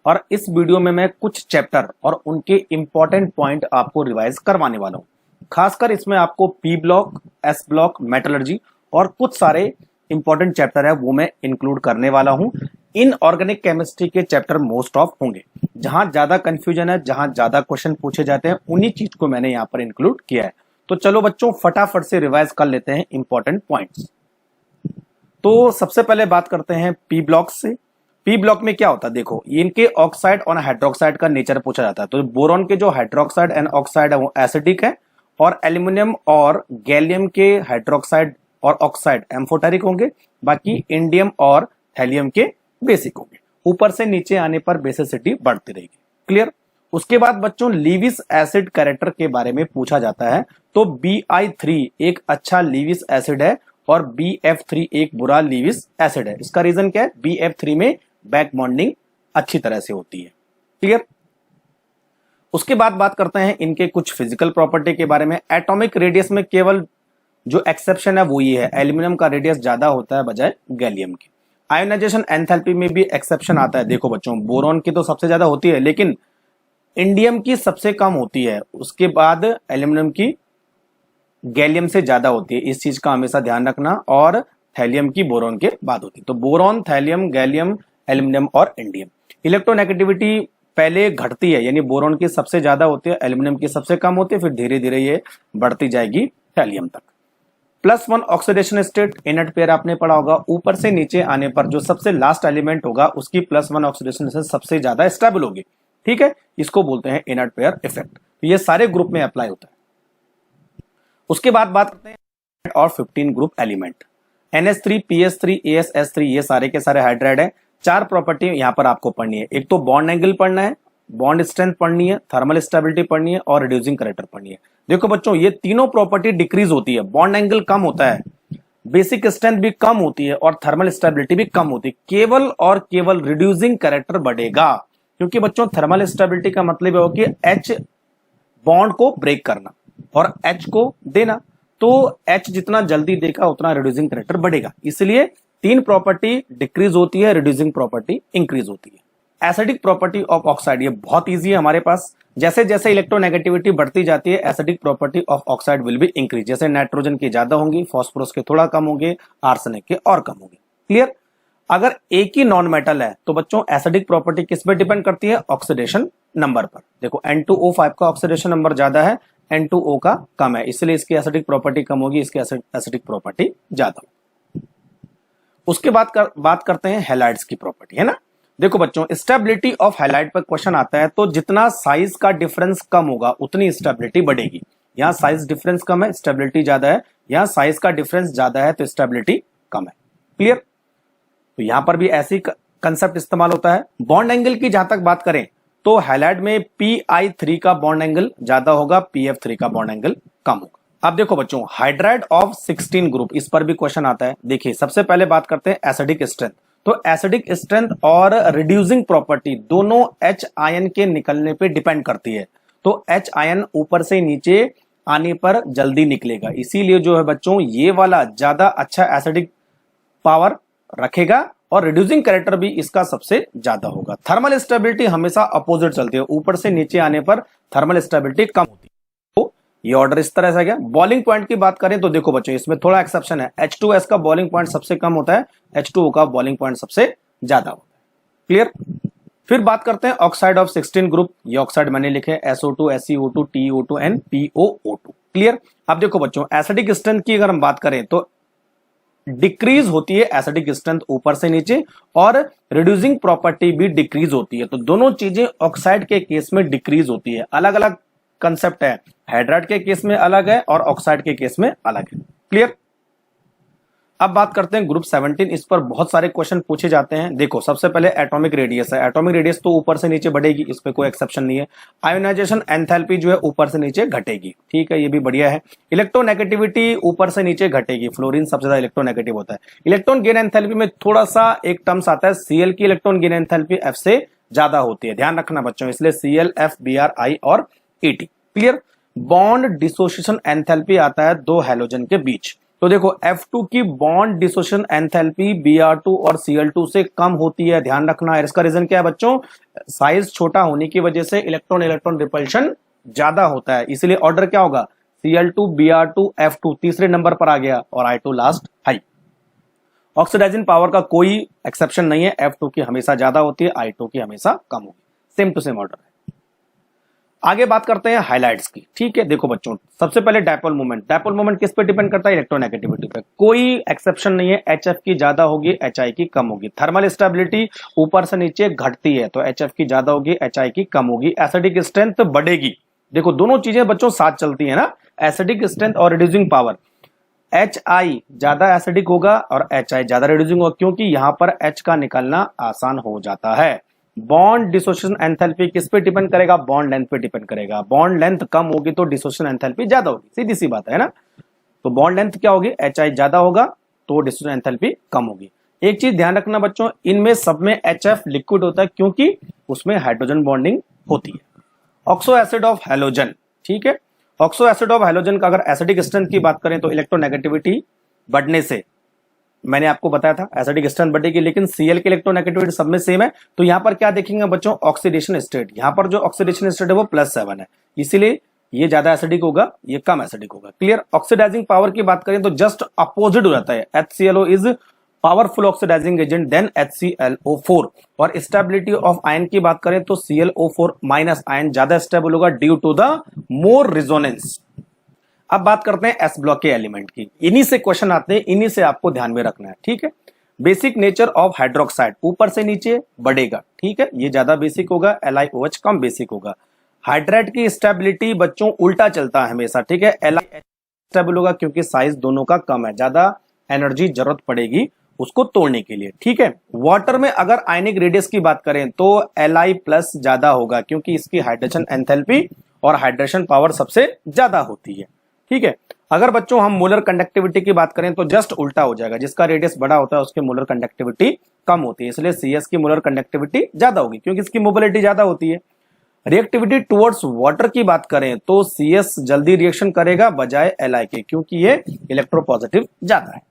और इस वीडियो में मैं कुछ चैप्टर और उनके इंपॉर्टेंट पॉइंट आपको रिवाइज करवाने वाला हूं। खासकर इसमें आपको P block, S block, metallurgy और कुछ सारे इंपॉर्टेंट चैप्टर है वो मैं इंक्लूड करने वाला हूं। इन ऑर्गेनिक केमिस्ट्री के चैप्टर मोस्ट ऑफ होंगे, जहां ज्यादा कंफ्यूजन है, जहां ज्यादा क्वेश्चन पूछे जाते हैं, उन्हीं चीज को मैंने यहां पर इंक्लूड किया है। तो चलो बच्चों फटाफट से रिवाइज कर लेते हैं इंपॉर्टेंट पॉइंट्स। तो सबसे पहले बात करते हैं पी ब्लॉक से। पी ब्लॉक में क्या होता है, देखो इनके ऑक्साइड और हाइड्रोक्साइड का नेचर पूछा जाता है। तो बोरॉन के जो हाइड्रोक्साइड एंड ऑक्साइड है वो एसिडिक है, और एल्यूमिनियम और गैलियम के हाइड्रोक्साइड और ऑक्साइड एम्फोटेरिक होंगे, बाकी इंडियम और थैलियम के बेसिक होंगे। ऊपर से नीचे आने पर बेसिसिटी बढ़ती रहेगी। क्लियर। उसके बाद बच्चों लीविस एसिड कैरेक्टर के बारे में पूछा जाता है। तो Bi3 एक अच्छा लीविस एसिड है और BF3 एक बुरा लीविस एसिड है। इसका रीजन क्या है, BF3 में बैक बॉन्डिंग अच्छी तरह से होती है। क्लियर। उसके बाद बात करते हैं इनके कुछ फिजिकल प्रॉपर्टी के बारे में। एटॉमिक रेडियस में केवल जो एक्सेप्शन है वो ये है, एल्यूमिनियम का रेडियस ज्यादा होता है बजाय गैलियम के। आयोनाइजेशन एंथैल्पी में भी एक्सेप्शन आता है। देखो बच्चों बोरॉन की तो सबसे ज्यादा होती है, लेकिन इंडियम की सबसे कम होती है, उसके बाद एल्यूमिनियम की गैलियम से ज्यादा होती है। इस चीज का हमेशा ध्यान रखना। और थैलियम की बोरॉन के बाद होती है। तो बोरॉन, थैलियम, गैलियम, एल्यूमिनियम और इंडियम। इलेक्ट्रोनेगेटिविटी पहले घटती है, यानी बोरॉन की सबसे ज्यादा होती है, एल्यूमिनियम की सबसे कम होती है, फिर धीरे धीरे ये बढ़ती जाएगी थैलियम तक। +1 ऑक्सीडेशन स्टेट, इनर्ट पेयर आपने पढ़ा होगा। ऊपर से नीचे आने पर जो सबसे लास्ट एलिमेंट होगा उसकी +1 ऑक्सीडेशन स्टेट सबसे ज्यादा स्टेबल होगी। ठीक है, इसको बोलते हैं इनर्ट पेयर इफेक्ट। तो ये सारे ग्रुप में अप्लाई होता है। उसके बाद बात करते हैं और 15 group element. NH3, PS3, ASS3 ये सारे के सारे हाइड्राइड है। 4 प्रॉपर्टी यहां पर आपको पढ़नी है। एक तो बॉन्ड एंगल पढ़ना है, बॉन्ड स्ट्रेंथ पढ़नी है, थर्मल स्टेबिलिटी पढ़नी है और रिड्यूसिंग कैरेक्टर पढ़नी है। देखो बच्चों ये तीनों प्रॉपर्टी डिक्रीज होती है। बॉन्ड एंगल कम होता है, बेसिक स्ट्रेंथ भी कम होती है और थर्मल स्टेबिलिटी भी कम होती है। केवल और केवल रिड्यूसिंग कैरेक्टर बढ़ेगा, क्योंकि बच्चों थर्मल स्टेबिलिटी का मतलब है कि H बॉन्ड को ब्रेक करना और H को देना। तो H जितना जल्दी देगा उतना रिड्यूसिंग कैरेक्टर बढ़ेगा। इसलिए 3 प्रॉपर्टी डिक्रीज होती है, रिड्यूसिंग प्रॉपर्टी इंक्रीज होती है। एसिडिक प्रॉपर्टी ऑफ ऑक्साइड, ये बहुत इजी है हमारे पास। जैसे जैसे इलेक्ट्रोनेगेटिविटी बढ़ती जाती है, acidic property of oxide will be increase. जैसे नाइट्रोजन की ज्यादा होंगी, फास्फोरस के थोड़ा कम होंगे, आर्सेनिक के और कम होंगे। क्लियर। अगर एक ही नॉन मेटल है तो बच्चों एसिडिक प्रॉपर्टी किस पे डिपेंड करती है, ऑक्सीडेशन नंबर पर। देखो N2O5 का ऑक्सीडेशन नंबर ज्यादा है, N2O का कम है, इसलिए इसकी एसिडिक प्रॉपर्टी कम होगी, इसकी एसिडिक प्रॉपर्टी ज्यादा होगी। उसके बाद बात करते हैं हैलाइड्स की प्रॉपर्टी, है ना। देखो बच्चों स्टेबिलिटी ऑफ हैलाइड पर क्वेश्चन आता है, तो जितना साइज का डिफरेंस कम होगा उतनी स्टेबिलिटी बढ़ेगी। यहाँ साइज डिफरेंस कम है, स्टेबिलिटी ज्यादा है। यहाँ साइज का डिफरेंस ज्यादा है तो स्टेबिलिटी कम है। क्लियर। तो यहां पर भी ऐसी कंसेप्ट इस्तेमाल होता है। बॉन्ड एंगल की जहां तक बात करें तो हैलाइड में Pi3 का बॉन्ड एंगल ज्यादा होगा, PF3 का बॉन्ड एंगल कम होगा। अब देखो बच्चों हाइड्राइड ऑफ 16 ग्रुप, इस पर भी क्वेश्चन आता है। देखिए सबसे पहले बात करते हैं एसिडिक स्ट्रेंथ। तो एसिडिक स्ट्रेंथ और रिड्यूसिंग प्रॉपर्टी दोनों H आयन के निकलने पे डिपेंड करती है। तो H आयन ऊपर से नीचे आने पर जल्दी निकलेगा, इसीलिए जो है बच्चों ये वाला ज्यादा अच्छा एसिडिक पावर रखेगा और रिड्यूसिंग कैरेक्टर भी इसका सबसे ज्यादा होगा। थर्मल स्टेबिलिटी हमेशा अपोजिट चलती है, ऊपर से नीचे आने पर थर्मल स्टेबिलिटी कम होती है। तो ये ऑर्डर इस तरह से गया। बॉइलिंग पॉइंट की बात करें तो देखो बच्चों इसमें थोड़ा एक्सेप्शन है। H2S का बॉइलिंग पॉइंट सबसे कम होता है, H2O का बॉइलिंग पॉइंट सबसे ज्यादा होता है। क्लियर। फिर बात करते हैं ऑक्साइड ऑफ 16 ग्रुप। ये ऑक्साइड मैंने लिखे SO2, SeO2, TeO2 and POO2। Clear. अब देखो बच्चों एसिडिक स्ट्रेंथ की अगर हम बात करें तो डिक्रीज होती है एसिडिक स्ट्रेंथ ऊपर से नीचे, और रिड्यूसिंग प्रॉपर्टी भी डिक्रीज होती है। तो दोनों चीजें ऑक्साइड के केस में डिक्रीज होती है। अलग अलग कंसेप्ट है, हाइड्राइड के केस में अलग है और ऑक्साइड के केस में अलग है। क्लियर। अब बात करते हैं ग्रुप 17। इस पर बहुत सारे क्वेश्चन पूछे जाते हैं। देखो सबसे पहले एटॉमिक रेडियस है। एटॉमिक रेडियस तो ऊपर से नीचे बढ़ेगी, इस पे कोई एक्सेप्शन नहीं है। आयोनाइजेशन एंथैल्पी जो है ऊपर से नीचे घटेगी, ठीक है, ये भी बढ़िया है। इलेक्ट्रोनेगेटिविटी ऊपर से नीचे घटेगी, फ्लोरीन सबसे ज्यादा इलेक्ट्रोनेगेटिव होता है। इलेक्ट्रॉन गेन एंथैल्पी में थोड़ा सा एक टर्म्स आता है, Cl की इलेक्ट्रॉन गेन एंथैल्पी F से ज्यादा होती है, ध्यान रखना बच्चों, इसलिए Cl, F, Br, I और Et। Clear. Bond dissociation enthalpy आता है दो हैलोजन के बीच। तो देखो F2 की बॉन्ड डिसोसिएशन एंथैल्पी Br2 और Cl2 से कम होती है, ध्यान रखना है। इसका रीजन क्या है बच्चों? साइज छोटा होने की वजह से इलेक्ट्रॉन इलेक्ट्रॉन रिपल्शन ज्यादा होता है, इसलिए ऑर्डर क्या होगा? Cl2 Br2 F2 तीसरे नंबर पर आ गया और I2 last high. Oxidising power का कोई एक्सेप्शन नहीं है, F2 की हमेशा ज्यादा होती है, I2 की हमेशा कम होगी, सेम टू सेम ऑर्डर है। आगे बात करते हैं हाइलाइट्स की। ठीक है, देखो बच्चों, सबसे पहले डायपोल मोमेंट। डायपोल मोमेंट किस पे डिपेंड करता है? इलेक्ट्रोनेगेटिविटी पे। कोई एक्सेप्शन नहीं है, HF की ज्यादा होगी, HI की कम होगी। थर्मल स्टेबिलिटी ऊपर से नीचे घटती है, तो HF की ज्यादा होगी, HI की कम होगी। एसिडिक स्ट्रेंथ बढ़ेगी। देखो दोनों चीजें बच्चों साथ चलती है ना, एसिडिक स्ट्रेंथ और रिड्यूसिंग पावर। HI ज्यादा एसिडिक होगा और HI ज्यादा रिड्यूसिंग होगा, क्योंकि यहां पर H का निकलना आसान हो जाता है। बॉन्ड डिसोसिएशन एंथैल्पी किस पे डिपेंड करेगा? बॉन्ड लेंथ पे डिपेंड करेगा। बॉन्ड लेंथ कम होगी तो डिसोसिएशन एंथैल्पी ज्यादा होगी, सीधी सी बात है ना। तो बॉन्ड लेंथ क्या होगी? HI ज्यादा होगा तो डिसोसिएशन एंथैल्पी कम होगी। एक चीज ध्यान रखना बच्चों, इनमें सब में HF लिक्विड होता है, क्योंकि उसमें हाइड्रोजन बॉन्डिंग होती है। Oxo acid of halogen. ठीक है, ऑक्सो एसिड ऑफ हैलोजन का अगर एसिडिक स्ट्रेंथ की बात करें तो इलेक्ट्रोनेगेटिविटी बढ़ने से, मैंने आपको बताया था एसिडिक स्ट्रेंथ बढ़ेगी, लेकिन Cl की इलेक्ट्रोनेगेटिविटी सब में सेम है। तो यहां पर क्या देखेंगे बच्चों? Oxidation state. यहां पर जो ऑक्सीडेशन स्टेट है वो +7 है, इसीलिए ये ज्यादा एसिडिक होगा, ये कम एसिडिक होगा। क्लियर। ऑक्सीडाइजिंग पावर की बात करें तो जस्ट अपोजिट हो जाता है। HClO is powerful oxidising agent than HClO4। और स्टेबिलिटी ऑफ आयन की बात करें तो ClO4- आयन ज्यादा स्टेबल होगा due to the more resonance. अब बात करते हैं एस ब्लॉक के एलिमेंट की। इन्हीं से क्वेश्चन आते हैं, इन्हीं से आपको ध्यान में रखना है। ठीक है, बेसिक नेचर ऑफ हाइड्रोक्साइड ऊपर से नीचे बढ़ेगा। ठीक है, ये ज्यादा बेसिक होगा, LiOH कम बेसिक होगा। हाइड्रेट की स्टेबिलिटी बच्चों उल्टा चलता है हमेशा। ठीक है, LiH स्टेबल होगा क्योंकि साइज दोनों का कम है, ज्यादा एनर्जी जरूरत पड़ेगी उसको तोड़ने के लिए। ठीक है, वाटर में अगर आयनिक रेडियस की बात करें तो Li+ ज्यादा होगा, क्योंकि इसकी हाइड्रेशन एंथैल्पी और हाइड्रेशन पावर सबसे ज्यादा होती है। ठीक है, अगर बच्चों हम मोलर कंडक्टिविटी की बात करें तो जस्ट उल्टा हो जाएगा, जिसका रेडियस बड़ा होता है उसकी मोलर कंडक्टिविटी कम होती है, इसलिए CS की मोलर कंडक्टिविटी ज्यादा होगी क्योंकि इसकी मोबिलिटी ज्यादा होती है। रिएक्टिविटी टुवर्ड्स वाटर की बात करें तो CS जल्दी रिएक्शन करेगा बजाय Li के, क्योंकि ये इलेक्ट्रोपॉजिटिव ज्यादा है।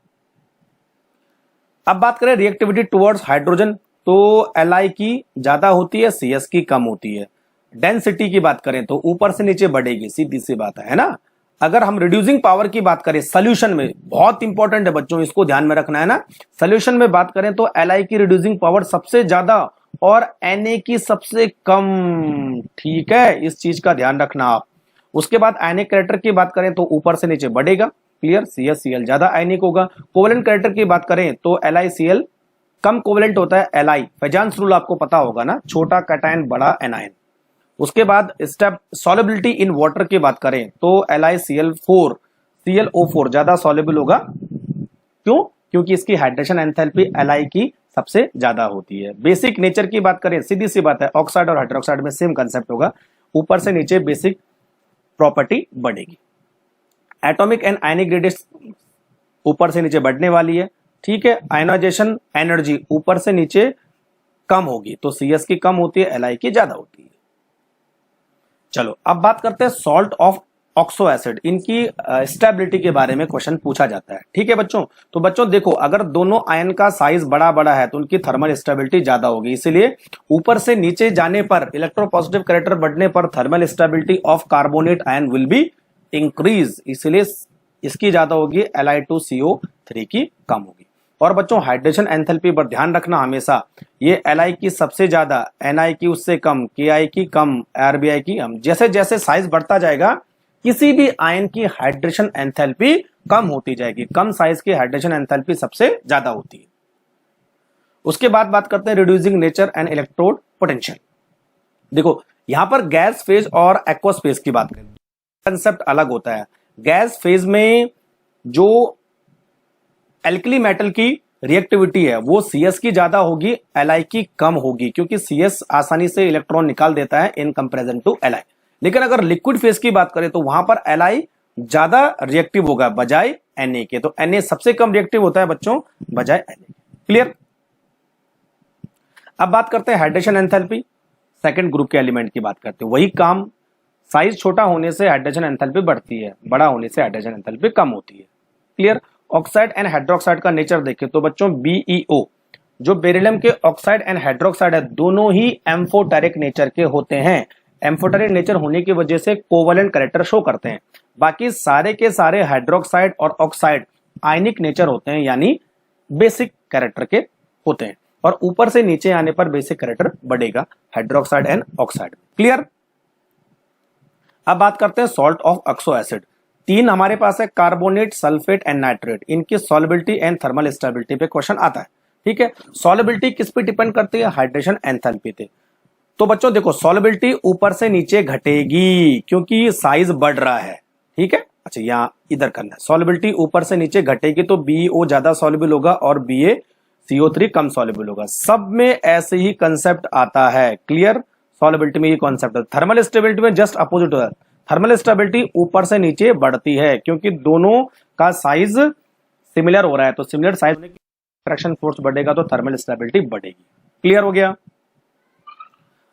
अब बात करें रिएक्टिविटी टुवर्ड्स हाइड्रोजन तो Li की ज्यादा होती है, CS की कम होती है। डेंसिटी की बात करें तो ऊपर से नीचे बढ़ेगी, सीधी सी बात है ना। अगर हम रिड्यूसिंग पावर की बात करें सोल्यूशन में, बहुत इंपॉर्टेंट है बच्चों, इसको ध्यान में रखना है ना। सोल्यूशन में बात करें तो Li की रिड्यूसिंग पावर सबसे ज्यादा और Na की सबसे कम। ठीक है, इस चीज का ध्यान रखना आप। उसके बाद आयनिक कैरेक्टर की बात करें तो ऊपर से नीचे बढ़ेगा। क्लियर, CS Cl ज्यादा आयनिक होगा। कोवेलेंट कैरेक्टर की बात करें तो LiCl कम कोवेलेंट होता है। Li फेजांस रूल आपको पता होगा ना, छोटा कैटायन बड़ा एनायन। उसके बाद स्टेप सॉल्युबिलिटी इन वाटर की बात करें तो LiCl4 ClO4 ज्यादा सॉल्युबल होगा। क्यों? क्योंकि इसकी हाइड्रेशन एंथैल्पी Li की सबसे ज्यादा होती है। बेसिक नेचर की बात करें, सीधी सी बात है, ऑक्साइड और हाइड्रोक्साइड में सेम कंसेप्ट होगा, ऊपर से नीचे बेसिक प्रॉपर्टी बढ़ेगी। एटॉमिक एंड आयनिक रेडियस ऊपर से नीचे बढ़ने वाली है। ठीक है, आयनाइजेशन एनर्जी ऊपर से नीचे कम होगी, तो CS की कम होती है, Li की ज्यादा होती है। चलो अब बात करते हैं सॉल्ट ऑफ ऑक्सो एसिड। इनकी स्टेबिलिटी के बारे में क्वेश्चन पूछा जाता है। ठीक है बच्चों, तो बच्चों देखो, अगर दोनों आयन का साइज बड़ा बड़ा है तो उनकी थर्मल स्टेबिलिटी ज्यादा होगी, इसीलिए ऊपर से नीचे जाने पर इलेक्ट्रोपॉजिटिव कैरेक्टर बढ़ने पर thermal stability of carbonate ion will be increase, इसलिए इसकी ज्यादा होगी, Li2CO3 की कम होगी। और बच्चों हाइड्रेशन एंथैल्पी पर ध्यान रखना हमेशा, ये Li की सबसे ज्यादा, Ni की उससे कम, Ki की कम, RBI की कम। जैसे जैसे साइज बढ़ता जाएगा किसी भी आयन की हाइड्रेशन एंथैल्पी कम होती जाएगी, कम साइज की हाइड्रेशन एंथैल्पी सबसे ज्यादा होती है। उसके बाद बात करते हैं reducing nature and electrode potential. देखो यहां पर गैस फेज और एक्वस फेज की बात करें, कंसेप्ट अलग होता है। गैस फेज में जो एल्कली मेटल की रिएक्टिविटी है वो CS की ज्यादा होगी, Li की कम होगी, क्योंकि CS आसानी से इलेक्ट्रॉन निकाल देता है इन कंपैरिजन टू Li। लेकिन अगर लिक्विड फेज की बात करें तो वहां पर Li ज्यादा रिएक्टिव होगा बजाय Na के, तो Na सबसे कम रिएक्टिव होता है बच्चों बजाय Na। क्लियर। अब बात करते हैं हाइड्रेशन एंथैल्पी, सेकंड ग्रुप के एलिमेंट की बात करते हैं। वही काम, साइज छोटा होने से हाइड्रेशन एंथैल्पी बढ़ती है, बड़ा होने से हाइड्रेशन एंथैल्पी कम होती है। क्लियर। ऑक्साइड एंड हाइड्रोक्साइड का नेचर देखें तो बच्चों BeO, जो बेरिलियम के ऑक्साइड एंड हाइड्रोक्साइड है, दोनों ही एम्फोटेरिक नेचर के होते हैं। एम्फोटेरिक नेचर होने की वजह से कोवलेंट कैरेक्टर शो करते हैं। बाकी सारे के सारे हाइड्रोक्साइड और ऑक्साइड आयनिक नेचर होते हैं, यानी बेसिक कैरेक्टर के होते हैं, और ऊपर से नीचे आने पर बेसिक कैरेक्टर बढ़ेगा हाइड्रोक्साइड एंड ऑक्साइड। क्लियर। अब बात करते हैं सॉल्ट ऑफ ऑक्सो एसिड। तीन हमारे पास है, कार्बोनेट, सल्फेट एंड नाइट्रेट। इनकी सॉल्युबिलिटी एंड थर्मल स्टेबिलिटी पे क्वेश्चन आता है। ठीक है, सॉल्युबिलिटी किस पे डिपेंड करती है? हाइड्रेशन एंथैल्पी पे। तो बच्चों देखो, सॉल्युबिलिटी ऊपर से नीचे घटेगी क्योंकि साइज बढ़ रहा है। ठीक है, अच्छा यहां इधर करना है, सॉल्युबिलिटी ऊपर से नीचे घटेगी तो BeO ज्यादा सॉल्युबल होगा और BaCO3 कम सॉल्युबल होगा। सब में ऐसे ही कंसेप्ट आता है। क्लियर। सॉल्युबिलिटी में ये कॉन्सेप्ट है। थर्मल स्टेबिलिटी में जस्ट अपोजिट होता है। थर्मल स्टेबिलिटी ऊपर से नीचे बढ़ती है क्योंकि दोनों का साइज सिमिलर हो रहा है, तो सिमिलर साइज में अट्रैक्शन फोर्स बढ़ेगा तो थर्मल स्टेबिलिटी बढ़ेगी। क्लियर हो गया।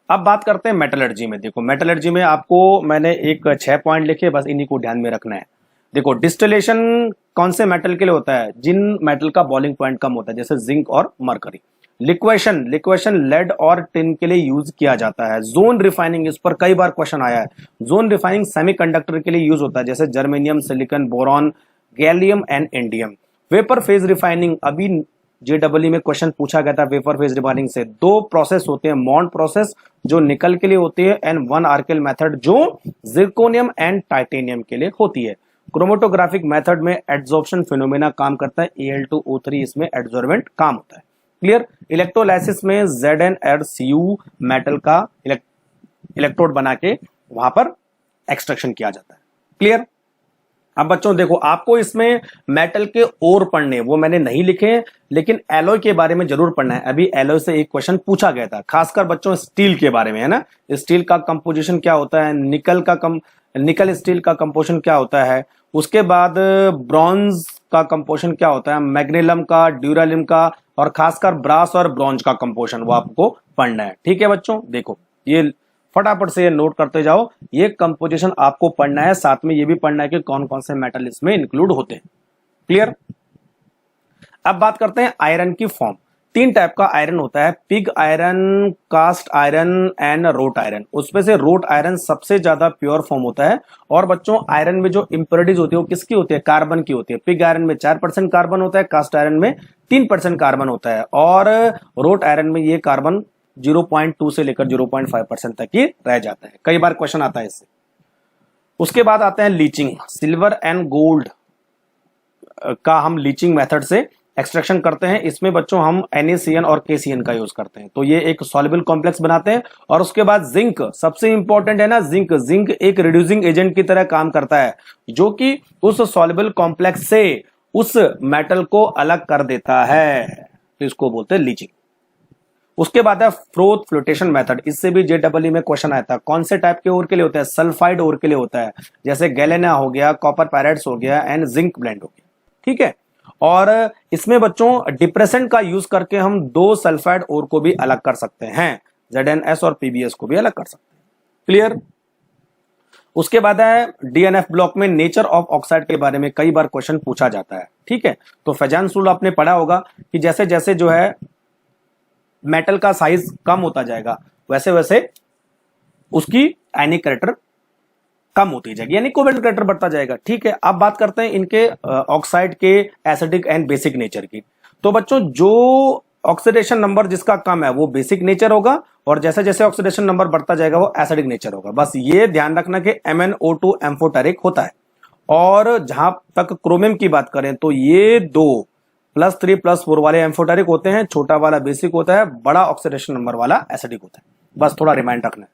अब बात करते हैं मेटलर्जी में। देखो मेटलर्जी में आपको मैंने एक 6 पॉइंट लिखे, बस इन्हीं को ध्यान में रखना है। देखो डिस्टिलेशन कौन से मेटल के लिए होता है? जिन मेटल का बॉइलिंग पॉइंट कम होता है, जैसे जिंक और मरकरी। लिक्वेशन लेड और टिन के लिए यूज किया जाता है। जोन रिफाइनिंग, इस पर कई बार क्वेश्चन आया है। जोन रिफाइनिंग सेमीकंडक्टर के लिए यूज होता है, जैसे germanium, silicon, boron, gallium and indium. Vapour phase refining, अभी JEE में क्वेश्चन पूछा गया था। वेपर फेज रिफाइनिंग से दो प्रोसेस होते हैं, मॉन्ड प्रोसेस जो निकल के लिए होती है एंड वन आर्केल मेथड जो जिरकोनियम एंड टाइटेनियम के लिए होती है। क्रोमेटोग्राफिक मेथड में एड्सॉर्प्शन फिनोमेना काम करता है, Al2O3 इसमें एड्सॉर्बेंट काम होता है। क्लियर। इलेक्ट्रोलाइसिस में ZnRCu मेटल का इलेक्ट्रोड बना के वहां पर एक्सट्रैक्शन किया जाता है। क्लियर। अब बच्चों देखो, आपको इसमें मेटल के और पढ़ने वो मैंने नहीं लिखे हैं, लेकिन एलॉय के बारे में जरूर पढ़ना है। अभी एलॉय से एक क्वेश्चन पूछा गया था, खासकर बच्चों स्टील के बारे में, है ना। स्टील का कंपोजिशन क्या होता है, निकल स्टील का कंपोजिशन क्या होता है, उसके बाद ब्रॉन्ज का कंपोजिशन क्या होता है, मैग्नेलम का, ड्यूरालिम का, और खासकर ब्रास और ब्रॉन्ज का कंपोजिशन वो आपको पढ़ना है। ठीक है बच्चों, देखो ये फटाफट से ये नोट करते जाओ, ये कंपोजिशन आपको पढ़ना है, साथ में ये भी पढ़ना है कि कौन कौन से मेटल इसमें इंक्लूड होते हैं। क्लियर। अब बात करते हैं आयरन की फॉर्म। 3 टाइप का आयरन होता है, pig iron, cast iron and wrought iron. उसमें से रोट आयरन सबसे ज्यादा प्योर फॉर्म होता है। और बच्चों आयरन में जो इंप्योरिटीज होती है वो किसकी होती है? कार्बन की होती है। पिग आयरन में 4% कार्बन होता है, कास्ट आयरन में 3% कार्बन होता है, और रोट आयरन में ये कार्बन 0.2 से लेकर 0.5% तक ही रह जाता है। कई बार क्वेश्चन आता है इससे। उसके बाद आते हैं लीचिंग। सिल्वर एंड गोल्ड का हम लीचिंग मेथड से एक्सट्रैक्शन करते हैं। इसमें बच्चों हम NaCN और KCN का यूज करते हैं, तो ये एक सॉल्युबल कॉम्प्लेक्स बनाते हैं। और उसके बाद जिंक सबसे इंपॉर्टेंट है ना, जिंक एक रिड्यूसिंग एजेंट की तरह काम करता है, जो कि उस सॉल्युबल कॉम्प्लेक्स से उस मेटल को अलग कर देता है, तो इसको बोलते हैं लीचिंग। उसके बाद है फ्रोथ फ्लोटेशन मेथड। इससे भी JEE में क्वेश्चन आया था। कौन से टाइप के ओर के लिए होता है? सल्फाइड ओर के लिए होता है, जैसे गैलेना हो गया, कॉपर पायराइड्स हो गया एंड जिंक ब्लेंड हो गया। ठीक है। और इसमें बच्चों डिप्रेसेंट का यूज करके हम 2 सल्फाइड ओर को भी अलग कर सकते हैं, ZnS और PbS को भी अलग कर सकते हैं। क्लियर। उसके बाद है DNF ब्लॉक में नेचर ऑफ ऑक्साइड के बारे में कई बार क्वेश्चन पूछा जाता है। ठीक है, तो फेजान रूल आपने पढ़ा होगा कि जैसे जैसे जो है मेटल का साइज कम होता जाएगा, वैसे वैसे उसकी आयनिक कैरेक्टर कम होती जाएगी, यानी कोवेलेंट कैरेक्टर बढ़ता जाएगा। ठीक है। अब बात करते हैं इनके ऑक्साइड के एसिडिक एंड बेसिक नेचर की। तो बच्चों जो ऑक्सीडेशन नंबर जिसका कम है वो बेसिक नेचर होगा, और जैसे जैसे ऑक्सीडेशन नंबर बढ़ता जाएगा वो एसिडिक नेचर होगा। बस ये ध्यान रखना कि MnO2 एम्फोटेरिक होता है। और जहां तक क्रोमियम की बात करें तो ये 2 +3 +4 वाले एम्फोटेरिक होते हैं, छोटा वाला बेसिक होता है, बड़ा ऑक्सीडेशन नंबर वाला एसिडिक होता है। बस थोड़ा रिमाइंड रखना है।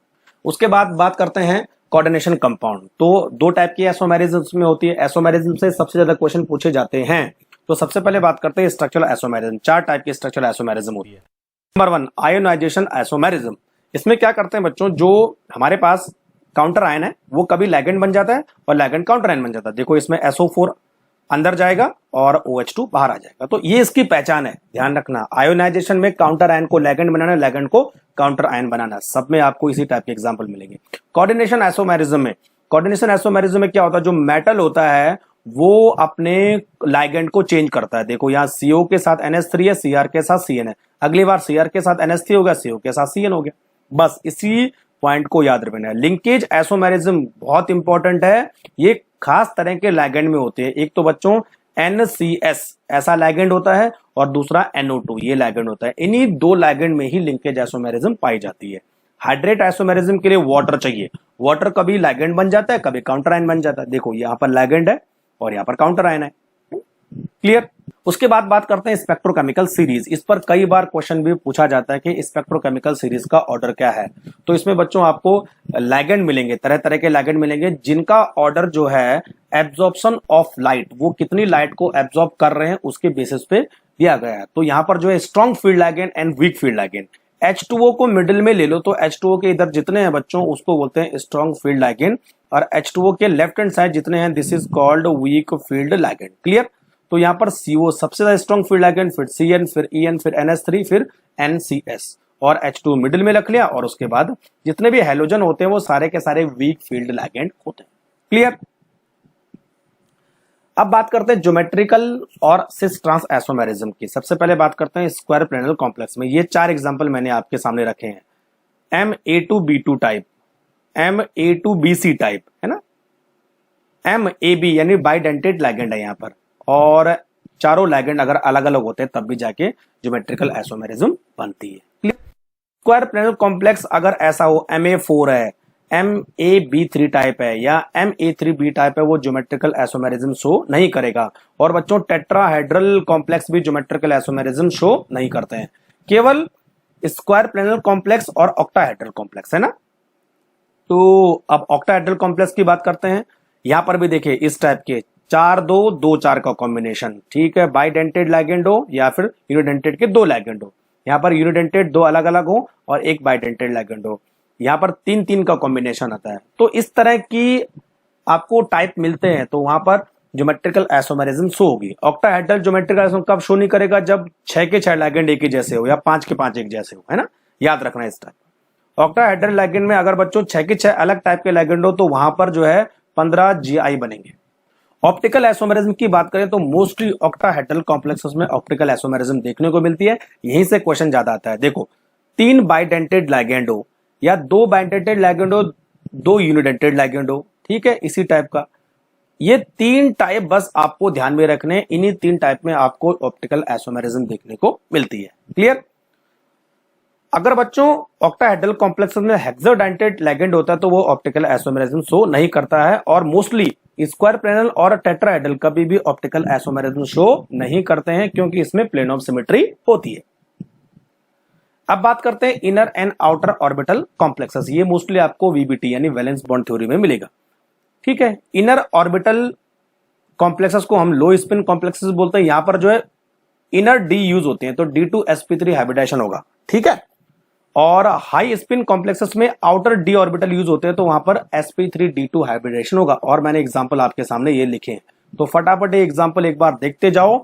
उसके बाद बात करते हैं कोऑर्डिनेशन कंपाउंड। तो 2 टाइप की आइसोमेरिज्म में होती है। आइसोमेरिज्म से सबसे ज्यादा क्वेश्चन पूछे जाते हैं। तो सबसे पहले बात करते हैं स्ट्रक्चरल आइसोमेरिज्म। 4 टाइप की स्ट्रक्चरल आइसोमेरिज्म होती है। Number 1 ionisation isomerism. इसमें क्या करते हैं बच्चों, जो हमारे पास काउंटर आयन है वो कभी लिगेंड बन जाता है और लिगेंड काउंटर आयन बन जाता है। देखो इसमें SO4 अंदर जाएगा और OH2 बाहर आ जाएगा, तो ये इसकी पहचान है, ध्यान रखना। आयोनाइजेशन में काउंटर आयन को लिगेंड बनाना, लिगेंड को काउंटर आयन बनाना, सब में आपको इसी टाइप के एग्जांपल मिलेंगे। कोऑर्डिनेशन आइसोमेरिज्म में क्या होता है, जो मेटल होता है वो अपने लाइगेंड को चेंज करता है। देखो यहाँ CO के साथ NH3 है, Cr के साथ Cn है, अगली बार Cr के साथ NH3 हो गया, CO के साथ Cn हो गया। बस इसी पॉइंट को याद रखना है। लिंकेज आइसोमेरिज्म बहुत इंपॉर्टेंट है, ये खास तरह के लाइगेंड में होते हैं। एक तो बच्चों NCS ऐसा लाइगेंड होता है और दूसरा NO2 ये लाइगेंड होता है। इन्हीं दो लाइगेंड में ही लिंकेज आइसोमेरिज्म पाई जाती है। हाइड्रेट आइसोमेरिज्म के लिए वाटर चाहिए, वाटर कभी लाइगेंड बन जाता है, कभी काउंटर आयन बन जाता है। देखो यहाँ पर लाइगेंड है और यहाँ पर काउंटर आयन है। क्लियर। उसके बाद बात करते हैं स्पेक्ट्रोकेमिकल सीरीज। इस पर कई बार क्वेश्चन भी पूछा जाता है कि स्पेक्ट्रोकेमिकल सीरीज का ऑर्डर क्या है। तो इसमें बच्चों आपको लाइगेंड मिलेंगे, तरह तरह के लाइगेंड मिलेंगे जिनका ऑर्डर जो है एब्जॉर्प्शन ऑफ लाइट, वो कितनी लाइट को एब्जॉर्ब कर रहे हैं उसके बेसिस पे दिया गया है। तो यहाँ पर जो है strong field ligand and weak field ligand. H2O को मिडिल में ले लो तो H2O के इधर जितने हैं बच्चों उसको बोलते हैं स्ट्रॉन्ग फील्ड लाइगेंड, और H2O के लेफ्ट हैंड साइड जितने हैं this is called weak field ligand. Clear. तो यहाँ पर CO सबसे ज्यादा स्ट्रॉन्ग फील्ड लाइगेंड, फिर CN, फिर EN, फिर NH3, फिर NCS, और H2 मिडिल में रख लिया। और उसके बाद जितने भी हैलोजन होते हैं वो सारे के सारे वीक फील्ड लाइगेंड होते हैं। क्लियर। अब बात करते हैं ज्योमेट्रिकल और सिस ट्रांस आइसोमेरिज्म की। सबसे पहले बात करते हैं स्क्वायर प्लेनल कॉम्प्लेक्स में। ये 4 एग्जांपल मैंने आपके सामने रखे हैं। MA2B2 टाइप, MA2BC टाइप, है ना, MAB यानी बाइडेंटेड लाइगेंड है यहाँ पर, और चारों लाइगेंड अगर अलग अलग होते हैं तब भी जाके ज्योमेट्रिकल आइसोमेरिज्म बनती है। स्क्वायर प्लेनल कॉम्प्लेक्स अगर ऐसा हो, MA4 है, MAB3 टाइप है या MA3B टाइप है, वो ज्योमेट्रिकल आइसोमेरिज्म शो नहीं करेगा। और बच्चों टेट्राहेड्रल कॉम्प्लेक्स भी ज्योमेट्रिकल आइसोमेरिज्म शो नहीं करते हैं, केवल स्क्वायर प्लेनल कॉम्प्लेक्स और ऑक्टाहेड्रल कॉम्प्लेक्स, है ना। तो अब ऑक्टाहेड्रल कॉम्प्लेक्स की बात करते हैं। यहां पर भी देखिए इस टाइप के 4-2-2-4 का कॉम्बिनेशन, ठीक है, बाइडेंटेड लाइगेंड हो या फिर यूनिडेंटेड के 2 लाइगेंड हो। यहाँ पर यूनिडेंटेड 2 अलग अलग हो और एक बाइडेंटेड लाइगेंड हो। यहाँ पर 3-3 का कॉम्बिनेशन आता है। तो इस तरह की आपको टाइप मिलते हैं तो वहां पर ज्योमेट्रिकल आइसोमेरिज्म शो होगी। ऑक्टाहेड्रल ज्योमेट्रिकल आइसोमेरिज्म कब शो नहीं करेगा? जब 6 के 6 लाइगेंड एक ही जैसे हो या 5 के 5 एक जैसे हो, है ना, याद रखना इस टाइप। ऑक्टाहेड्रल लाइगेंड में अगर बच्चों 6 के 6 अलग टाइप के लाइगेंड हो तो वहां पर जो है 15 GI बनेंगे। ऑप्टिकल आइसोमेरिज्म की बात करें तो मोस्टली ऑक्टाहेड्रल कॉम्प्लेक्सेस में ऑप्टिकल आइसोमेरिज्म देखने को मिलती है। यहीं से क्वेश्चन ज्यादा आता है। देखो 3 बाइडेंटेड लाइगेंड हो या 2 बाइडेंटेड लाइगेंड हो, 2 यूनिडेंटेड लाइगेंड हो, ठीक है, इसी टाइप का। ये 3 टाइप बस आपको ध्यान में रखने, इन्हीं 3 टाइप में आपको ऑप्टिकल आइसोमेरिज्म देखने को मिलती है। क्लियर। अगर बच्चों ऑक्टाहेड्रल कॉम्प्लेक्स में हेक्साडेंटेड लाइगेंड होता है तो वो ऑप्टिकल आइसोमेरिज्म शो नहीं करता है, और मोस्टली स्क्वायर प्लेनल और टेट्राहेड्रल कभी भी ऑप्टिकल आइसोमेरिज्म शो नहीं करते हैं क्योंकि इसमें प्लेन ऑफ सिमेट्री होती है। अब बात करते हैं inner and outer orbital complexes. ये मोस्टली आपको VBT यानी वैलेंस बॉन्ड थ्योरी में मिलेगा, ठीक है। इनर ऑर्बिटल कॉम्प्लेक्सेस को हम लो स्पिन कॉम्प्लेक्सेस बोलते हैं। यहां पर जो है इनर D यूज होते हैं तो D2sp3 हाइब्रिडेशन होगा, ठीक है। और हाई स्पिन कॉम्प्लेक्सेस में आउटर D ऑर्बिटल यूज होते हैं तो वहां पर sp3d2 हाइब्रिडेशन होगा। और मैंने एग्जांपल आपके सामने ये लिखे हैं, तो फटाफट ये एग्जांपल एक बार देखते जाओ।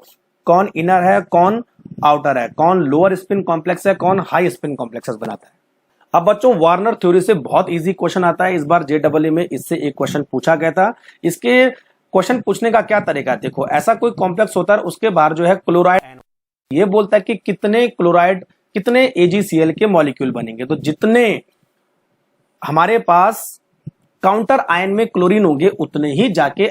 कौन इनर है, कौन आउटर है, कौन लोअर स्पिन कॉम्प्लेक्स है, कौन हाई स्पिन कॉम्प्लेक्सेस बनाता है। अब बच्चों वार्नर थ्योरी से बहुत इजी क्वेश्चन आता है। इस बार JEE में इससे एक क्वेश्चन पूछा गया था। इसके क्वेश्चन पूछने का क्या तरीका है? देखो ऐसा कोई कॉम्प्लेक्स होता है, उसके बाहर जो है क्लोराइड, ये बोलता है कि कितने क्लोराइड कितने AgCl के मॉलिक्यूल बनेंगे। तो जितने हमारे पास काउंटर आयन में क्लोरीन होंगे उतने ही जाके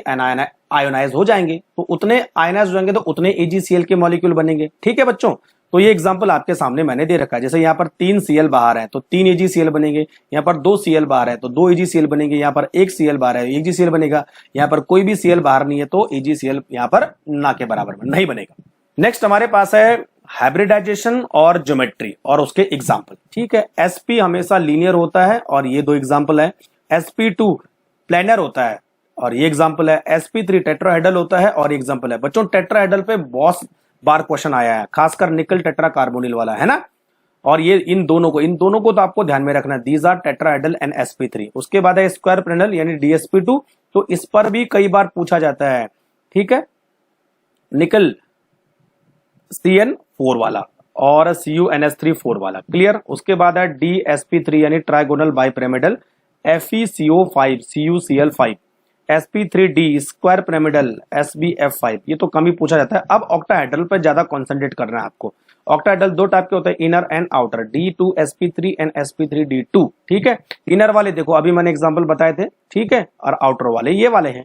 आयोनाइज हो जाएंगे, तो उतने आयोनाइज हो जाएंगे तो उतने AgCl के मॉलिक्यूल बनेंगे, ठीक है बच्चों। तो ये एग्जांपल आपके सामने मैंने दे रखा है। जैसे यहाँ पर 3 Cl बाहर है तो 3 AgCl बनेंगे, यहाँ पर 2 Cl बाहर है तो 2 AgCl बनेंगे, यहाँ पर 1 Cl बाहर है 1 AgCl बनेगा, यहाँ पर कोई भी Cl बाहर नहीं है तो AgCl यहाँ पर ना के बराबर में नहीं बनेगा। नेक्स्ट हमारे पास है हाइब्रिडाइजेशन और ज्योमेट्री और उसके एग्जाम्पल, ठीक है। sp हमेशा लीनियर होता है और ये 2 एग्जाम्पल है। sp2 प्लेनर होता है और ये एग्जाम्पल है। sp3 टेट्राहेड्रल होता है और एग्जाम्पल है। बच्चों टेट्राहेड्रल पे बहुत बार क्वेश्चन आया है, खासकर निकल टेट्रा कार्बोनिल वाला, है ना। और ये इन दोनों को तो आपको ध्यान में रखना, these are tetrahedral and sp3। उसके बाद है स्क्वायर प्लेनल यानी dsp2, तो इस पर भी कई बार पूछा जाता है, ठीक है, निकल CN4 वाला और CuNH3 4 वाला। क्लियर। उसके बाद है DsP3 यानी trigonal bipyramidal FeCO5 CuCl5, sp3d square pyramidal sbf5, ये तो कम ही पूछा जाता है। अब ऑक्टाहेड्रल पर ज्यादा कॉन्सेंट्रेट करना है आपको। ऑक्टाहेड्रल दो टाइप के होते हैं, inner and outer, d2sp3 and sp3d2, ठीक है। इनर वाले देखो अभी मैंने एग्जांपल बताए थे, ठीक है, और आउटर वाले ये वाले हैं।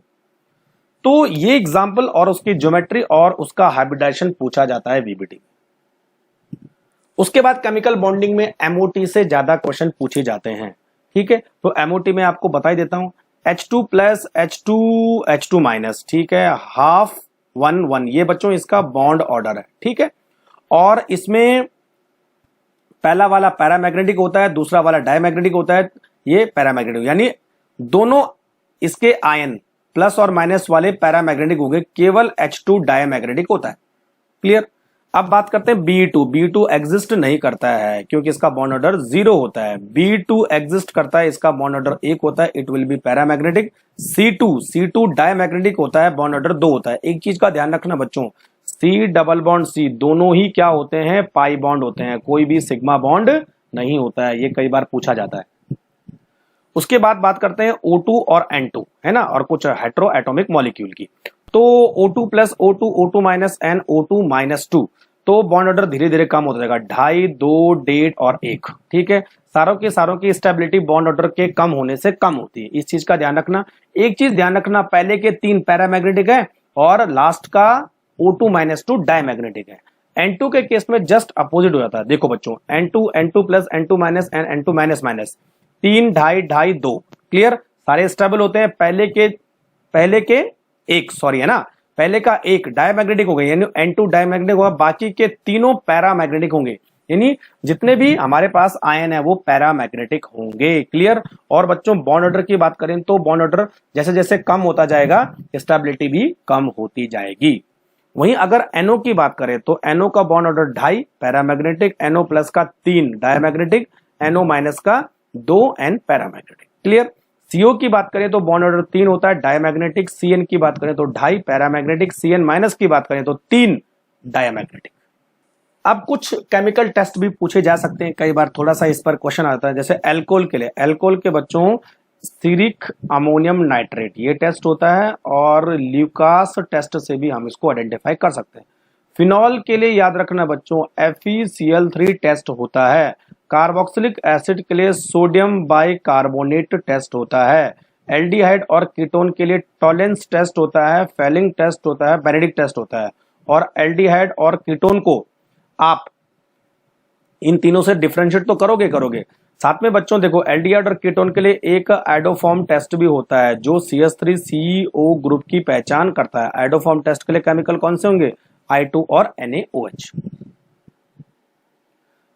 तो ये एग्जांपल और उसकी ज्योमेट्री और उसका हाइब्रिडाइजेशन पूछा जाता है VBT। उसके बाद केमिकल बॉन्डिंग में MOT से ज्यादा क्वेश्चन पूछे जाते हैं, ठीक है। तो MOT में आपको बता ही देता हूं, H2 प्लस H2 माइनस, ठीक है, हाफ 1 1, ये बच्चों इसका बॉन्ड ऑर्डर है, ठीक है। और इसमें पहला वाला पैरामैग्नेटिक होता है, दूसरा वाला डायमैग्नेटिक होता है, ये पैरामैग्नेटिक, यानी दोनों इसके आयन प्लस और माइनस वाले पैरामैग्नेटिक हो गए, केवल H2 डायमैग्नेटिक होता है। क्लियर। अब बात करते हैं B2 एग्जिस्ट नहीं करता है क्योंकि इसका बॉन्ड ऑर्डर 0 होता है। B2 एग्जिस्ट करता है, इसका बॉन्ड ऑर्डर 1 होता है, it will be paramagnetic. C2 diamagnetic होता है, बॉन्ड ऑर्डर 2 होता है। एक चीज का ध्यान रखना बच्चों, C डबल बॉन्ड C दोनों ही क्या होते हैं, पाई बॉन्ड होते हैं, कोई भी सिग्मा बॉन्ड नहीं होता है, ये कई बार पूछा जाता है। उसके बाद बात करते हैं O2 और N2, है ना, और कुछ हेट्रो एटॉमिक मॉलिक्यूल की। तो O2 plus O2 minus N, O2 minus 2, तो बॉन्ड ऑर्डर धीरे धीरे कम होता जाएगा, 2.5 2 1.5 और 1, ठीक है। सारों की स्टेबिलिटी बॉन्ड ऑर्डर के कम होने से कम होती है, इस चीज का ध्यान रखना। एक चीज ध्यान रखना, पहले के 3 पैरामैग्नेटिक है और लास्ट का O2 माइनस 2 डायमैग्नेटिक है। N2 के केस में जस्ट अपोजिट हो जाता है। देखो बच्चों, N2 plus N2 minus and N2 minus minus, 3 2.5 2, clear, सारे स्टेबल होते हैं। पहले के एक, सॉरी, है ना, पहले का एक डायमैग्नेटिक हो गए, यानी N2 डायमैग्नेटिक होगा, बाकी के तीनों पैरामैग्नेटिक होंगे, यानी जितने भी हमारे पास आयन है वो पैरामैग्नेटिक होंगे। क्लियर। और बच्चों बॉन्ड ऑर्डर की बात करें तो बॉन्ड ऑर्डर जैसे जैसे कम होता जाएगा, स्टेबिलिटी भी कम होती जाएगी। वहीं अगर NO की बात करें तो NO का bond order 2.5 paramagnetic, NO plus का 3 डायमैग्नेटिक, NO माइनस का 2 N पैरामैग्नेटिक। क्लियर। CO की बात करें तो बॉन्ड ऑर्डर 3 होता है, डायमैग्नेटिक। CN की बात करें तो 2.5 पैरामैग्नेटिक, CN माइनस की बात करें तो 3 डायमैग्नेटिक। अब कुछ केमिकल टेस्ट भी पूछे जा सकते हैं, कई बार थोड़ा सा इस पर क्वेश्चन आता है। जैसे एल्कोहल के लिए, एल्कोहल के बच्चों सीरिक अमोनियम नाइट्रेट, ये टेस्ट होता है, और ल्यूकास टेस्ट से भी हम इसको आइडेंटिफाई कर सकते हैं। फिनॉल के लिए याद रखना बच्चों, FeCl3 टेस्ट होता है। कार्बोक्सिलिक एसिड के लिए सोडियम बाइकार्बोनेट टेस्ट होता है। एल्डिहाइड और कीटोन के लिए टॉलेंस टेस्ट होता है, फेलिंग टेस्ट होता है, बेनेडिक्ट टेस्ट होता है। और एल्डिहाइड और कीटोन को आप इन तीनों से डिफरेंशिएट तो करोगे। साथ में बच्चों देखो, एल्डिहाइड और कीटोन के लिए एक आइडोफॉर्म टेस्ट भी होता है जो CH3CO ग्रुप की पहचान करता है। आइडोफॉर्म टेस्ट के लिए केमिकल कौन से होंगे, I2 और NaOH।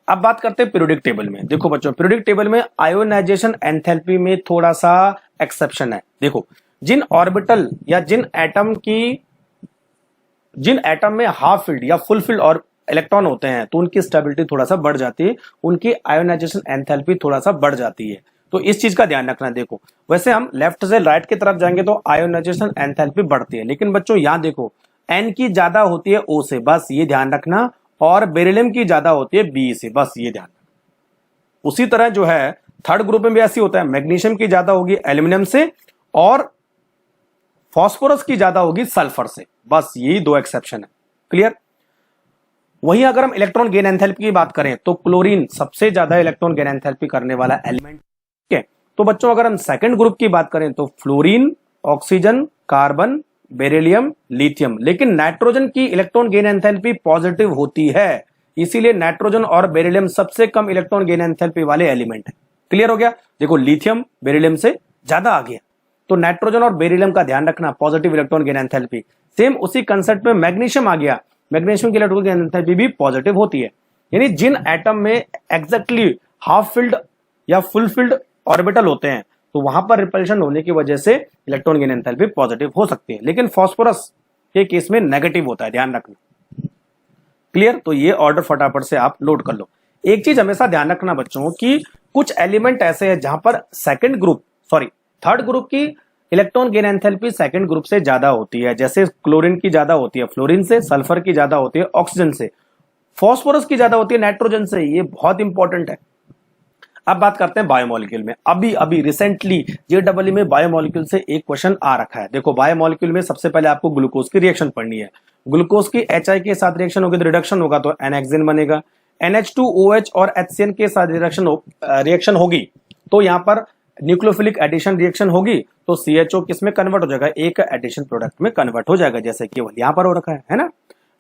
अब बात करते हैं पीरियोडिक टेबल में। देखो बच्चों, पीरियोडिक टेबल में आयोनाइजेशन एंथैल्पी में थोड़ा सा एक्सेप्शन है। देखो, जिन ऑर्बिटल या जिन एटम में हाफ फील्ड या फुल फील्ड और इलेक्ट्रॉन होते हैं तो उनकी स्टेबिलिटी थोड़ा सा बढ़ जाती है, उनकी आयोनाइजेशन एंथैल्पी थोड़ा सा बढ़ जाती है, तो इस चीज का ध्यान रखना। देखो, वैसे हम लेफ्ट से राइट की तरफ जाएंगे तो आयोनाइजेशन एंथैल्पी बढ़ती है, लेकिन बच्चों यहां देखो, N की ज्यादा होती है O से, बस ये ध्यान रखना, और बेरिलियम की ज्यादा होती है B से, बस ये ध्यान रखना। उसी तरह जो है थर्ड ग्रुप में भी ऐसी होता है, मैग्नीशियम की ज्यादा होगी एल्यूमिनियम से, और फास्फोरस की ज्यादा होगी सल्फर से, बस यही 2 एक्सेप्शन है। क्लियर। वहीं अगर हम इलेक्ट्रॉन गेन एंथैल्पी की बात करें तो क्लोरीन सबसे ज्यादा इलेक्ट्रॉन गेन एंथैल्पी करने वाला एलिमेंट, ठीक है। तो बच्चों अगर हम सेकंड ग्रुप की बात करें तो fluorine, oxygen, carbon, beryllium, lithium, लेकिन नाइट्रोजन की इलेक्ट्रॉन गेन एंथैल्पी पॉजिटिव होती है, इसीलिए नाइट्रोजन और बेरिलियम सबसे कम इलेक्ट्रॉन गेन एंथैल्पी वाले एलिमेंट है। क्लियर हो गया। देखो, लिथियम बेरिलियम से ज्यादा आ गया, तो नाइट्रोजन और बेरिलियम का ध्यान रखना, positive electron gain enthalpy. Same उसी कंसेप्ट में मैग्नीशियम आ गया, मैग्नीशियम की इलेक्ट्रॉन गेन एंथैल्पी भी पॉजिटिव होती है। यानी जिन एटम में एग्जैक्टली हाफ फील्ड या फुल फील्ड ऑर्बिटल होते हैं तो वहां पर रिपल्शन होने की वजह से इलेक्ट्रॉन गेन एंथैल्पी पॉजिटिव हो सकती है, लेकिन फास्फोरस के केस में नेगेटिव होता है, ध्यान रखना। क्लियर। तो ये ऑर्डर फटाफट से आप नोट कर लो। एक चीज हमेशा ध्यान रखना बच्चों कि कुछ एलिमेंट ऐसे हैं जहां पर थर्ड ग्रुप की electron gain enthalpy second group से ज्यादा होती है। जैसे क्लोरीन की ज्यादा होती है फ्लोरीन से, सल्फर की ज्यादा होती है ऑक्सीजन से, फास्फोरस की ज्यादा होती है नाइट्रोजन से। ये बहुत इंपॉर्टेंट है। अब बात करते हैं बायोमोलिक्यूल में। अभी अभी रिसेंटली जेईई में बायोमोलिक्यूल से एक क्वेश्चन आ रखा है। देखो बायोमोलिक्यूल में सबसे पहले आपको ग्लूकोज की रिएक्शन पढ़नी है। ग्लूकोज की HI के साथ रिएक्शन होगी तो रिडक्शन होगा तो NHexane बनेगा। NH2OH और HCN के साथ रिएक्शन होगी तो यहाँ पर न्यूक्लियोफिलिक एडिशन रिएक्शन होगी तो CHO किस में कन्वर्ट हो जाएगा, एक एडिशन प्रोडक्ट में कन्वर्ट हो जाएगा, जैसे केवल यहाँ पर हो रखा है ना।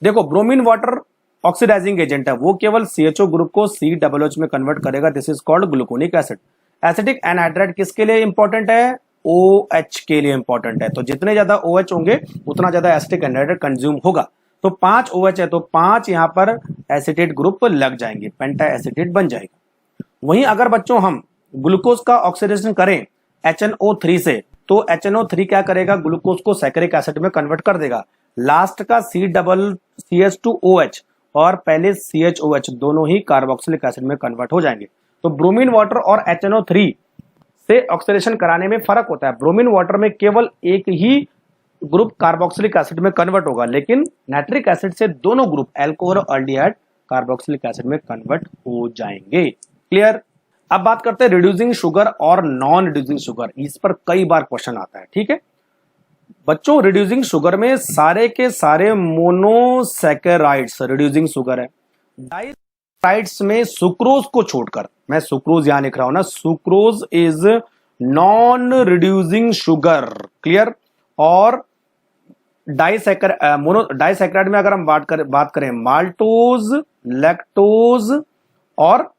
देखो ब्रोमीन वाटर ऑक्सीडाइजिंग एजेंट है, वो केवल CHO ग्रुप को COOH में कन्वर्ट करेगा, this is called gluconic acid. Acetic anhydride किसके लिए इंपॉर्टेंट है, OH के लिए इंपॉर्टेंट है। तो जितने ज्यादा OH होंगे उतना ज्यादा एसिटिक एनहाइड्राइड कंज्यूम होगा। तो 5 OH है तो 5 यहाँ पर एसिटेट ग्रुप लग जाएंगे, पेंटा एसिटेट बन जाएगा। वहीं अगर बच्चों हम ग्लूकोज का ऑक्सीडेशन करें HNO3 से तो HNO3 क्या करेगा, ग्लूकोज को सैकरिक एसिड में कन्वर्ट कर देगा। लास्ट का CH2OH और पहले CHOH दोनों ही कार्बोक्सिलिक एसिड में कन्वर्ट हो जाएंगे। तो ब्रोमीन वाटर और HNO3 से ऑक्सीडेशन कराने में फर्क होता है। ब्रोमीन वाटर में केवल एक ही ग्रुप कार्बोक्सिलिक एसिड में कन्वर्ट होगा, लेकिन नाइट्रिक एसिड से दोनों ग्रुप अल्कोहल और एल्डिहाइड कार्बोक्सिलिक एसिड में कन्वर्ट हो जाएंगे। क्लियर। अब बात करते हैं रिड्यूसिंग शुगर और नॉन रिड्यूसिंग शुगर। इस पर कई बार क्वेश्चन आता है। ठीक है बच्चों, रिड्यूसिंग शुगर में सारे के सारे मोनोसैकेराइड्स रिड्यूसिंग शुगर है। डाइसैकेराइड्स में सुक्रोज को छोड़कर, मैं सुक्रोज यहां लिख रहा हूं ना, sucrose is non reducing sugar. Clear. और डाइसैकेराइड में अगर हम बात करें माल्टोज, लैक्टोज और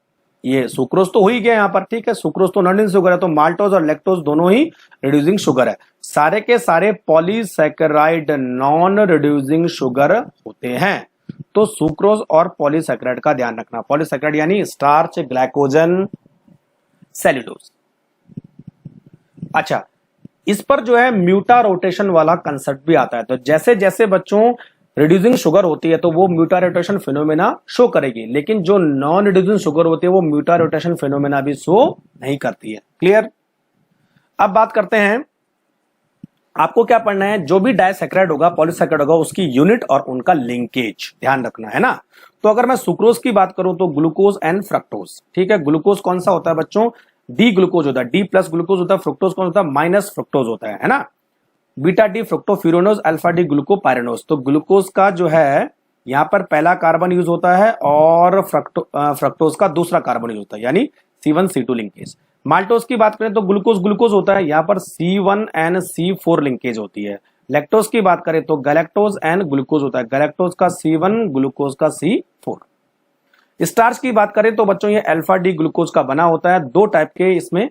ये सुक्रोज तो हो ही गया यहां पर। ठीक है, सुक्रोज तो नॉन शुगर है, तो माल्टोज और लैक्टोज दोनों ही रिड्यूसिंग शुगर है। सारे के सारे पॉलीसैकेराइड नॉन रिड्यूसिंग शुगर होते हैं। तो सुक्रोज और पॉलीसैकेराइड का ध्यान रखना। पॉलीसैकेराइड यानी स्टार्च, ग्लाइकोजन, सेल्यूलोज। अच्छा, इस पर जो है म्यूटा रोटेशन वाला कंसेप्ट भी आता है। तो जैसे जैसे बच्चों रिड्यूसिंग शुगर होती है तो वो म्यूटा रोटेशन फिनोमेना शो करेगी, लेकिन जो नॉन रिड्यूसिंग शुगर होती है वो म्यूटा रोटेशन फिनोमेना भी शो नहीं करती है। क्लियर। अब बात करते हैं, आपको क्या पढ़ना है, जो भी डाइसैकेराइड होगा, पॉलीसैकेराइड होगा, उसकी यूनिट और उनका लिंकेज ध्यान रखना है ना। तो अगर मैं सुक्रोज की बात करूं तो ग्लूकोज एंड फ्रक्टोज। ठीक है, ग्लूकोज कौन सा होता है बच्चों, डी ग्लूकोज होता है, डी प्लस ग्लूकोज होता है। फ्रुक्टोज कौन होता है, माइनस फ्रुक्टोज होता है ना। Beta D fructofuranose, alpha D glucopyranose. तो ग्लूकोज का जो है यहां पर पहला कार्बन यूज होता है और फ्रक्टोज का दूसरा कार्बन यूज होता है, यानी C1C2 लिंकेज। माल्टोज की बात करें तो ग्लूकोज ग्लूकोज होता है, यहां पर C1 एंड C4 लिंकेज होती है। लैक्टोज की बात करें तो गैलेक्टोज एंड ग्लूकोज होता है, गैलेक्टोज का C1, ग्लूकोज का C4। स्टार्च की बात करें तो बच्चों ये अल्फा डी ग्लूकोज का बना होता है। दो टाइप के इसमें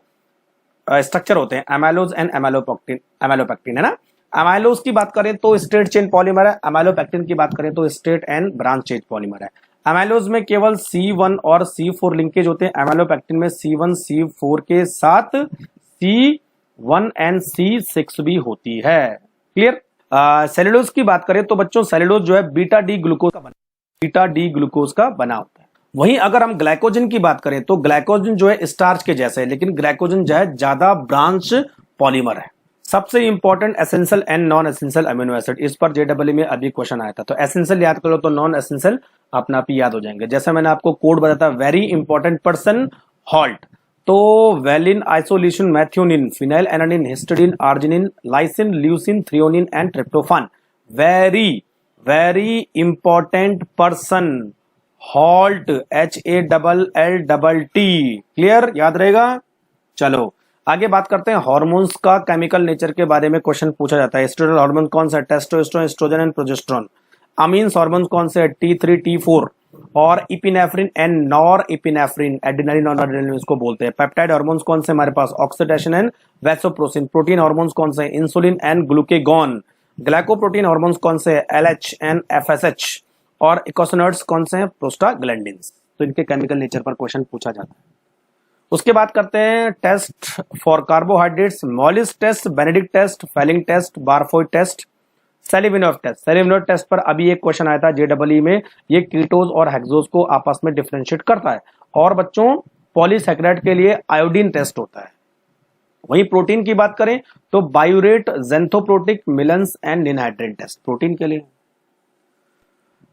स्ट्रक्चर होते हैं, एमाइलोज एंड एमाइलोपेक्टिन है ना। एमाइलोज की बात करें तो स्ट्रेट चेन पॉलीमर है, एमाइलोपेक्टिन की बात करें तो straight and branch chain polymer है। एमाइलोज में केवल C1 और C4 लिंकेज होते हैं, एमाइलोपेक्टिन में C1 C4 के साथ C1 एंड C6 भी होती है। क्लियर। सेल्यूलोज की बात करें तो बच्चों सेल्यूलोज जो है बीटा डी ग्लूकोज का बना होता है। वहीं अगर हम ग्लाइकोजन की बात करें तो ग्लाइकोजन जो है स्टार्च के जैसे है, लेकिन ग्लाइकोजन जो है ज्यादा ब्रांच पॉलीमर है। सबसे important essential and non essential amino acid, इस पर जेईई में अभी क्वेश्चन आया था। तो एसेंशियल याद करो तो नॉन एसेंशियल अपना आप ही याद हो जाएंगे। जैसे मैंने आपको कोड बताया था, वेरी इंपॉर्टेंट पर्सन हॉल्ट, तो valine, isoleucine, methionine, phenylalanine, histidine, arginine, lysine, leucine, threonine and tryptophan. Very very important person halt, HALLT। Clear, याद रहेगा। चलो आगे बात करते हैं हार्मोन्स का केमिकल नेचर के बारे में क्वेश्चन पूछा जाता है। एस्ट्रोजन हार्मोन कौन सा है, testosterone, oestrogen and progesterone. Amines hormone कौन से है, T3 T4 और epinephrine and nor epinephrine, adrenaline noradrenaline इसको बोलते हैं। पेप्टाइड हार्मोन्स कौन से हमारे पास, oxidation and vasopressin. Protein hormones कौन से, insulin and glucagon. Glycoprotein hormones कौन से, LH एंड FSH। और इकोसिनोइड्स कौन से हैं, प्रोस्टाग्लैंडिन्स। तो इनके केमिकल नेचर पर क्वेश्चन पूछा जाता है। उसके बाद करते हैं test for carbohydrates, Molisch test, Benedict test, Fehling test, Barfoed test, Seliwanoff test. Seliwanoff test पर अभी एक क्वेश्चन आया था जेईई में, ये कीटोज और हेक्सोज को आपस में डिफरेंशिएट करता है। और बच्चों पॉलीसैकेराइड के लिए आयोडीन टेस्ट होता है। वहीं प्रोटीन की बात करें तो बायूरेट, जेंथोप्रोटिक, मिलन्स एंड निनहाइड्रेट टेस्ट प्रोटीन के लिए।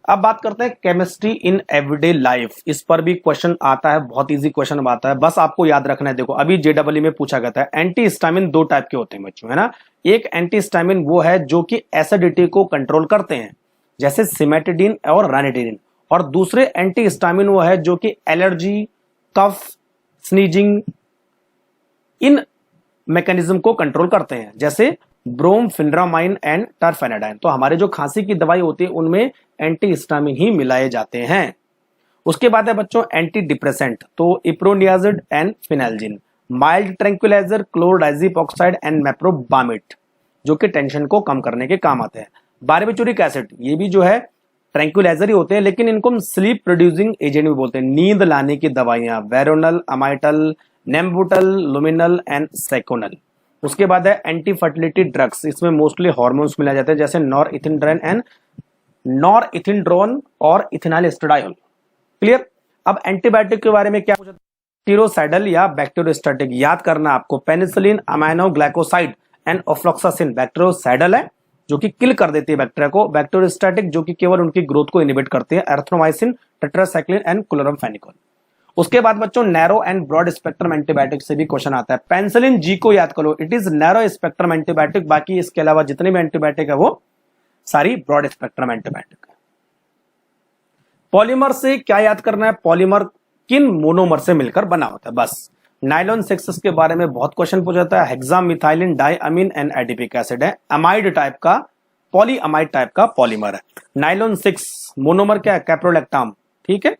अब बात करते हैं केमिस्ट्री इन एवरीडे लाइफ। इस पर भी क्वेश्चन आता है, बहुत इजी क्वेश्चन आता है, बस आपको याद रखना है। देखो अभी जेडब्ल्यू में पूछा गया था, एंटी हिस्टामिन दो टाइप के होते हैं बच्चों, है ना। एक एंटी हिस्टामिन वो है जो कि एसिडिटी को कंट्रोल करते हैं, जैसे सिमेटिडिन और रानिटिडिन, और दूसरे एंटी हिस्टामिन वो है जो कि एलर्जी, कफ, स्नीजिंग, इन मैकेनिज्म को कंट्रोल करते हैं, जैसे ब्रोमफेनड्रामाइन एंड टरफेनाडाइन। तो हमारे जो खांसी की दवाई होती है उनमें एंटी हिस्टामिन ही मिलाए जाते हैं। उसके बाद है बच्चों एंटी डिप्रेसेंट, तो इप्रोनियाजिड एंड फिनाइलजिन, माइल्ड ट्रैंक्विलाइजर क्लोरडाइजिप एंड मेप्रोबामिट, जो कि टेंशन को कम करने के काम आते हैं। बारबिटूरिक एसिड, ये भी जो है ट्रैंक्विलाइजर ही होते हैं, लेकिन इनको हम स्लीप प्रोड्यूसिंग एजेंट भी बोलते हैं, नींद लाने की दवाइयां, वेरोनल, अमाइटल, नेम्बुटल, लुमिनल एंड सेकोनल। उसके बाद है एंटी फर्टिलिटी ड्रग्स, इसमें मोस्टली हार्मोन्स मिलाए जाते हैं, जैसे नॉरइथिंड्रोन और इथेनॉल एस्ट्राडियोल। क्लियर। अब एंटीबायोटिक के बारे में क्या पूछा, स्टीरोसाइडल या बैक्टीरियोस्टैटिक। याद करना आपको, penicillin, aminoglycoside and ofloxacin bacteriocidal है जो कि किल कर देती है बैक्टीरिया को, बैक्टीरियोस्टैटिक जो कि केवल उनकी ग्रोथ को इनिबिट करती है, एरिथ्रोमाइसिन, टेट्रासाइक्लिन एंड क्लोरामफेनिकोल। उसके बाद बच्चों narrow and broad spectrum antibiotic से भी क्वेश्चन आता है। पेनिसिलिन जी को याद करो, it is narrow spectrum antibiotic, बाकी इसके अलावा जितने भी एंटीबायोटिक है वो सारी ब्रॉड स्पेक्ट्रम एंटीबायोटिक है। पॉलीमर से क्या याद करना है, पॉलीमर किन मोनोमर से मिलकर बना होता है, बस। नाइलॉन 6 के बारे में बहुत क्वेश्चन पूछा जाता है। हेक्सामिथाइलिन डाइअमीन एंड एडिपिक एसिड है, अमाइड टाइप का, पॉलीअमाइड टाइप का पॉलीमर है। नाइलॉन 6 मोनोमर क्या है, कैप्रोलैक्टाम, ठीक है।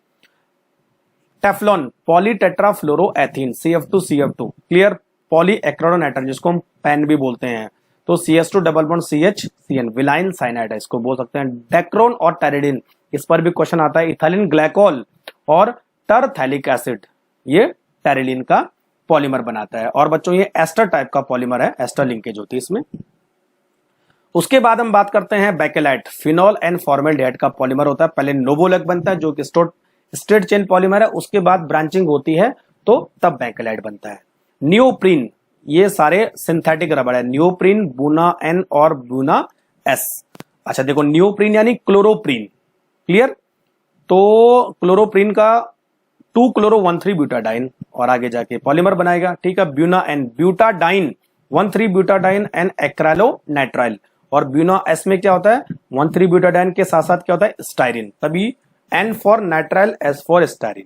Teflon पॉलीटेट्राफ्लोरोएथीन, CF2CF2, clear. पॉलीएक्रोडोनाइट्राइल जिसको हम पेन भी बोलते हैं, तो CS2 double bond CH CN, विलाइन साइनाइड है, इसको बोल सकते हैं। डेक्रोन और टेरिडिन, इस पर भी क्वेश्चन आता है। इथाइलिन ग्लाइकोल और टरथैलिक एसिड, ये टेरिलिन का पॉलीमर बनाता है। और बच्चों ये एस्टर टाइप का पॉलीमर है, एस्टर लिंकेज होती है इसमें। उसके बाद हम बात करते हैं बेकेलाइट, फिनॉल एंड फॉर्मेल्डिहाइड का पॉलीमर होता है। पहले नोवोलेक बनता है जो कि स्ट्रेट चेन पॉलीमर है, उसके बाद ब्रांचिंग होती है तो तब बेकेलाइट बनता है। नियोप्रीन, ये सारे सिंथेटिक रबड़ है, नियोप्रीन, बुना N और बुना S। अच्छा देखो, नियोप्रीन यानी क्लोरोप्रीन, क्लियर। तो क्लोरोप्रीन का 2-chloro-1,3 ब्यूटाडाइन और आगे जाके पॉलीमर बनाएगा, ठीक है। Buna N, butadiene 1,3 butadiene and acrylonitrile, और ब्यूना S में क्या होता है, 1,3 ब्यूटाडाइन के साथ साथ क्या होता है, स्टाइरिन, तभी N for nitrile, S for styrene.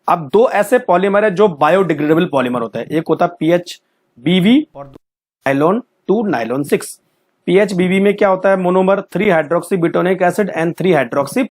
अब दो ऐसे पॉलीमर है जो बायोडिग्रेडेबल पॉलीमर होता है, एक होता है PHBV और नाइलॉन 2 नाइलॉन 6। PHBV में क्या होता है, monomer 3 hydroxy butanoic acid and 3 hydroxy